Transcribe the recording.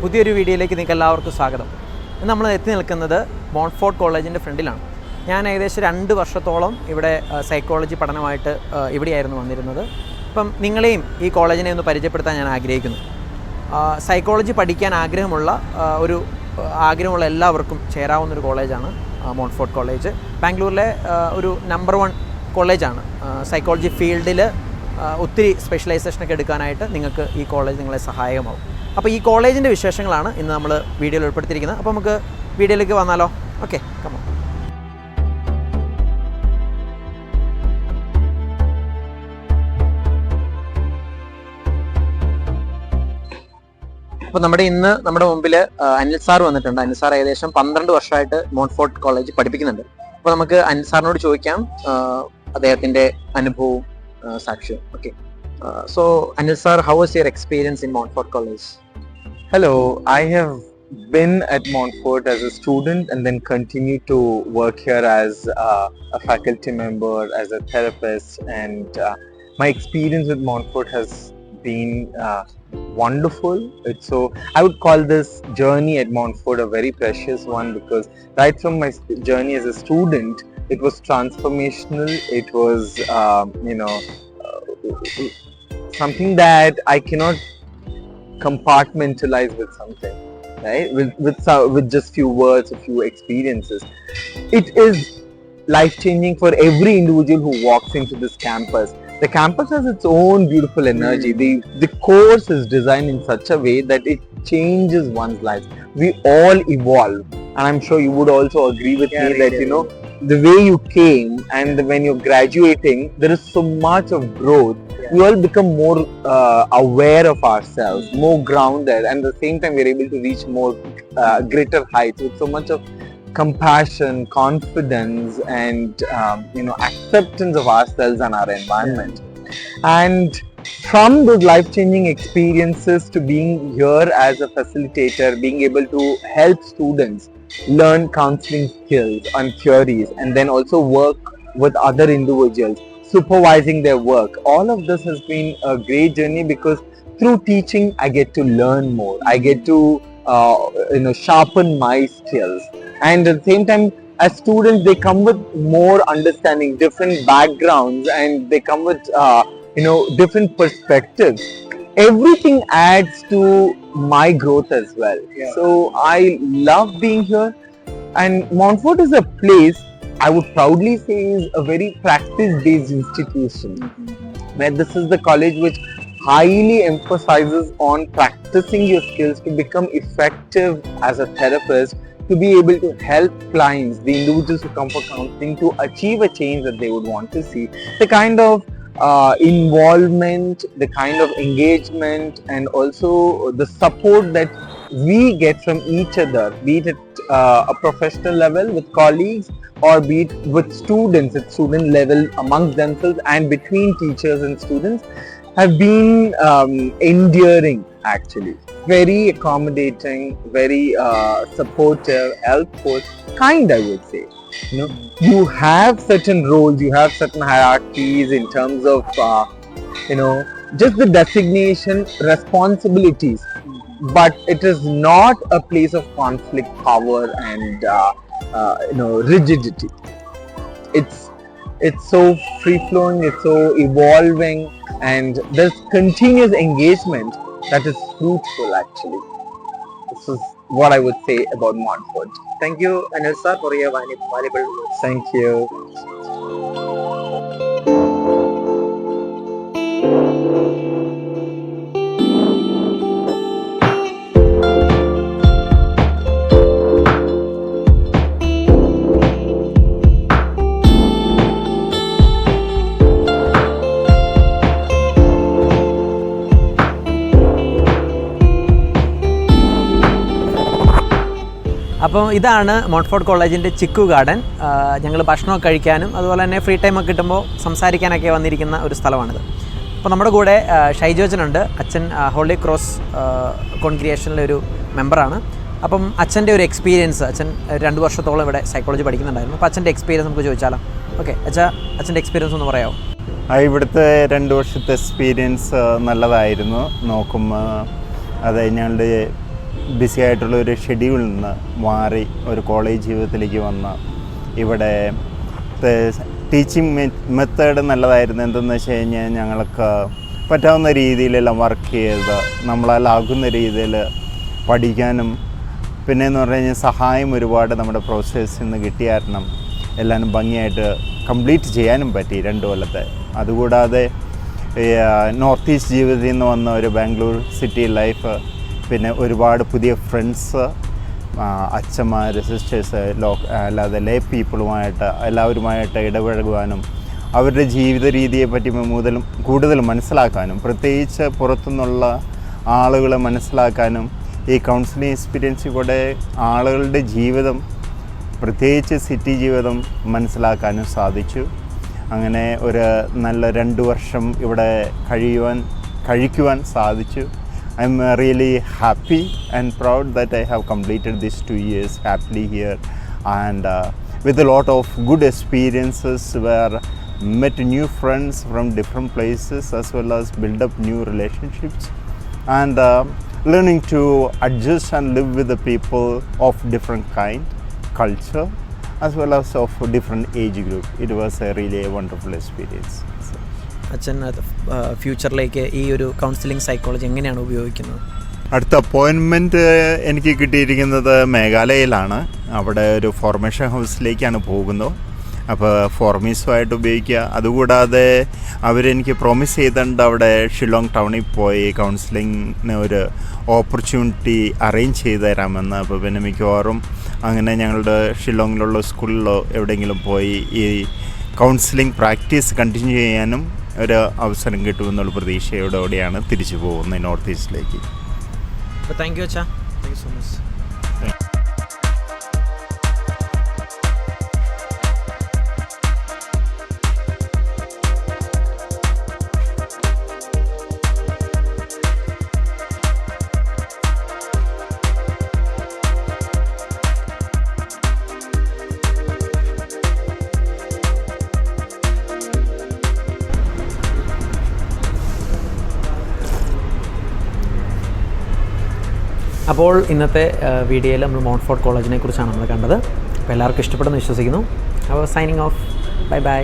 പുതിയൊരു വീഡിയോയിലേക്ക് നിങ്ങൾക്ക് എല്ലാവർക്കും സ്വാഗതം. ഇന്ന് നമ്മൾ എത്തി നിൽക്കുന്നത് മോൺഫോർട്ട് കോളേജിൻ്റെ ഫ്രണ്ടിലാണ്. ഞാൻ ഏകദേശം 2 വർഷത്തോളം ഇവിടെ സൈക്കോളജി പഠനമായിട്ട് ഇവിടെയായിരുന്നു വന്നിരുന്നത്. അപ്പം നിങ്ങളെയും ഈ കോളേജിനെ ഒന്ന് പരിചയപ്പെടുത്താൻ ഞാൻ ആഗ്രഹിക്കുന്നു. സൈക്കോളജി പഠിക്കാൻ ആഗ്രഹമുള്ള എല്ലാവർക്കും ചേരാവുന്നൊരു കോളേജാണ് മോൺഫോർട്ട് കോളേജ്. ബാംഗ്ലൂരിലെ ഒരു നമ്പർ 1 കോളേജാണ്. സൈക്കോളജി ഫീൽഡിൽ ഒത്തിരി സ്പെഷ്യലൈസേഷനൊക്കെ എടുക്കാനായിട്ട് നിങ്ങൾക്ക് ഈ കോളേജ് നിങ്ങളെ സഹായകമാവും. അപ്പോൾ ഈ കോളേജിൻ്റെ വിശേഷങ്ങളാണ് ഇന്ന് നമ്മൾ വീഡിയോയിൽ ഉൾപ്പെടുത്തിയിരിക്കുന്നത്. അപ്പോൾ നമുക്ക് വീഡിയോയിലേക്ക് വന്നാലോ? Okay, come on. അപ്പോൾ നമ്മുടെ മുമ്പിൽ അനിൽ സാർ വന്നിട്ടുണ്ട്. അനിൽ സാർ ഏകദേശം 12 വർഷമായിട്ട് മോൺഫോർട്ട് കോളേജ് പഠിപ്പിക്കുന്നുണ്ട്. അപ്പോൾ നമുക്ക് അനിൽ സാറിനോട് ചോദിക്കാം അദ്ദേഹത്തിൻ്റെ അനുഭവവും സാക്ഷ്യം. Okay, so Anil sir, how was your experience in Montfort College? Hello, I have been at Montfort as a student and then continued to work here as a faculty member, as a therapist, and my experience with Montfort has been wonderful. I would call this journey at Montfort a very precious one, because right from my journey as a student, it was transformational. It was something that I cannot compartmentalize with something, right? With just few words, a few experiences. It is life-changing for every individual who walks into this campus. The campus has its own beautiful energy. The course is designed in such a way that it changes one's life. We all evolve, and I'm sure you would also agree with me that the way you came and when you're graduating, there is so much of growth. We all become more aware of ourselves, more grounded, and at the same time we're able to reach more greater heights with so much of compassion, confidence, and acceptance of ourselves and our environment. And from those life-changing experiences to being here as a facilitator, being able to help students learn counseling skills and theories, and then also work with other individuals, supervising their work. All of this has been a great journey, because through teaching I get to learn more. I get to sharpen my skills, and at the same time as students they come with more understanding, different backgrounds, and they come with different perspectives. Everything adds to my growth as well. So I love being here, and Montfort is a place I would proudly say is a very practice-based institution, where this is the college which highly emphasizes on practicing your skills to become effective as a therapist, to be able to help clients, the individuals who come for counseling, to achieve a change that they would want to see. The kind of involvement, the kind of engagement, and also the support that we get from each other, be it at a professional level with colleagues, or be it with students at student level amongst themselves, and between teachers and students, have been endearing actually. Very accommodating, very supportive, helpful, kind, I would say. You have certain roles, you have certain hierarchies in terms of just the designation, responsibilities, but it is not a place of conflict, power, and rigidity. It's so free flowing, it's so evolving, and there's continuous engagement that is fruitful actually. This is what I would say about Montfort. Thank you, Anil sir, for your valuable words. Thank you. അപ്പോൾ ഇതാണ് Montfort കോളേജിൻ്റെ chikoo garden. ഞങ്ങൾ ഭക്ഷണമൊക്കെ കഴിക്കാനും അതുപോലെ തന്നെ free ടൈമൊക്കെ കിട്ടുമ്പോൾ സംസാരിക്കാനൊക്കെ വന്നിരിക്കുന്ന ഒരു സ്ഥലമാണിത്. അപ്പോൾ നമ്മുടെ കൂടെ ഷൈജു അച്ഛനുണ്ട്. അച്ഛൻ ഹോളി ക്രോസ് കോൺഗ്രിഗേഷനിലെ ഒരു മെമ്പറാണ്. അപ്പം അച്ഛൻ്റെ ഒരു എക്സ്പീരിയൻസ്, അച്ഛൻ 2 വർഷത്തോളം ഇവിടെ സൈക്കോളജി പഠിക്കുന്നുണ്ടായിരുന്നു. അപ്പോൾ അച്ഛൻ്റെ എക്സ്പീരിയൻസ് നമുക്ക് ചോദിച്ചാലോ? ഓക്കെ, അച്ഛൻ്റെ എക്സ്പീരിയൻസ് ഒന്ന് പറയാമോ? ഇവിടുത്തെ 2 വർഷത്തെ എക്സ്പീരിയൻസ് നല്ലതായിരുന്നു. നോക്കുമ്പോൾ അത് ഞങ്ങളുടെ ബിസി ആയിട്ടുള്ള ഒരു ഷെഡ്യൂളിൽ നിന്ന് മാറി ഒരു കോളേജ് ജീവിതത്തിലേക്ക് വന്ന ഇവിടെ ടീച്ചിങ് മെത്തേഡ് നല്ലതായിരുന്നു. എന്തെന്ന് വെച്ച് കഴിഞ്ഞാൽ ഞങ്ങൾക്ക് പറ്റാവുന്ന രീതിയിലെല്ലാം വർക്ക് ചെയ്ത് നമ്മളാലാകുന്ന രീതിയിൽ പഠിക്കാനും പിന്നെയെന്ന് പറഞ്ഞു കഴിഞ്ഞാൽ സഹായം ഒരുപാട് നമ്മുടെ പ്രൊഫസേഴ്സിൽ നിന്ന് കിട്ടിയ കാരണം എല്ലാവരും ഭംഗിയായിട്ട് കംപ്ലീറ്റ് ചെയ്യാനും പറ്റി 2 കൊല്ലത്തെ. അതുകൂടാതെ നോർത്ത് ഈസ്റ്റ് ജീവിതത്തിൽ നിന്ന് വന്ന ഒരു ബാംഗ്ലൂർ സിറ്റി ലൈഫ്, പിന്നെ ഒരുപാട് പുതിയ ഫ്രണ്ട്സ്, അച്ഛന്മാർ, സിസ്റ്റേഴ്സ്, അല്ലാതെ ലേ പീപ്പിളുമായിട്ട് എല്ലാവരുമായിട്ട് ഇടപഴകുവാനും അവരുടെ ജീവിത രീതിയെപ്പറ്റി കൂടുതൽ മനസ്സിലാക്കാനും പ്രത്യേകിച്ച് പുറത്തുനിന്നുള്ള ആളുകളെ മനസ്സിലാക്കാനും ഈ കൗൺസിലിംഗ് എക്സ്പീരിയൻസിൽ കൂടെ ആളുകളുടെ ജീവിതം പ്രത്യേകിച്ച് സിറ്റി ജീവിതം മനസ്സിലാക്കാനും സാധിച്ചു. അങ്ങനെ ഒരു നല്ല 2 വർഷം ഇവിടെ കഴിക്കുവാൻ സാധിച്ചു. I am really happy and proud that I have completed these 2 years happily here and with a lot of good experiences where met new friends from different places as well as build up new relationships and learning to adjust and live with the people of different kind, culture as well as of different age group. It was a really wonderful experience. അച്ഛൻ ഫ്യൂച്ചറിലേക്ക് ഈ ഒരു counselling psychology എങ്ങനെയാണ് ഉപയോഗിക്കുന്നത്? അടുത്ത appointment എനിക്ക് കിട്ടിയിരിക്കുന്നത് മേഘാലയയിലാണ്. അവിടെ ഒരു ഫോർമേഷൻ ഹൗസിലേക്കാണ് പോകുന്നത്. അപ്പോൾ ഫോർമീസുമായിട്ട് ഉപയോഗിക്കുക. അതുകൂടാതെ അവരെനിക്ക് പ്രോമിസ് ചെയ്തിട്ടുണ്ട് അവിടെ ഷിലോങ് ടൗണിൽ പോയി കൗൺസിലിങ്ങിന് ഒരു ഓപ്പർച്യൂണിറ്റി അറേഞ്ച് ചെയ്ത് തരാമെന്ന്. അപ്പോൾ പിന്നെ മിക്കവാറും അങ്ങനെ ഞങ്ങളുടെ ഷിലോങ്ങിലുള്ള സ്കൂളിലോ എവിടെയെങ്കിലും പോയി ഈ കൗൺസിലിംഗ് പ്രാക്ടീസ് കണ്ടിന്യൂ ചെയ്യാനും ഒരു അവസരം കിട്ടുമെന്നുള്ള പ്രതീക്ഷയോടുകൂടിയാണ് തിരിച്ചു പോകുന്നത് നോർത്ത് ഈസ്റ്റിലേക്ക്. അപ്പോൾ താങ്ക് യു അച്ഛാ. Thank you so much. അപ്പോൾ ഇന്നത്തെ വീഡിയോയിൽ നമ്മൾ മോൺട്ട്ഫോർട്ട് കോളേജിനെ കുറിച്ചാണ് നമ്മൾ കണ്ടത്. അപ്പോൾ എല്ലാവർക്കും ഇഷ്ടപ്പെടുമെന്ന് വിശ്വസിക്കുന്നു. അപ്പോൾ സൈനിങ് ഓഫ്. Bye bye.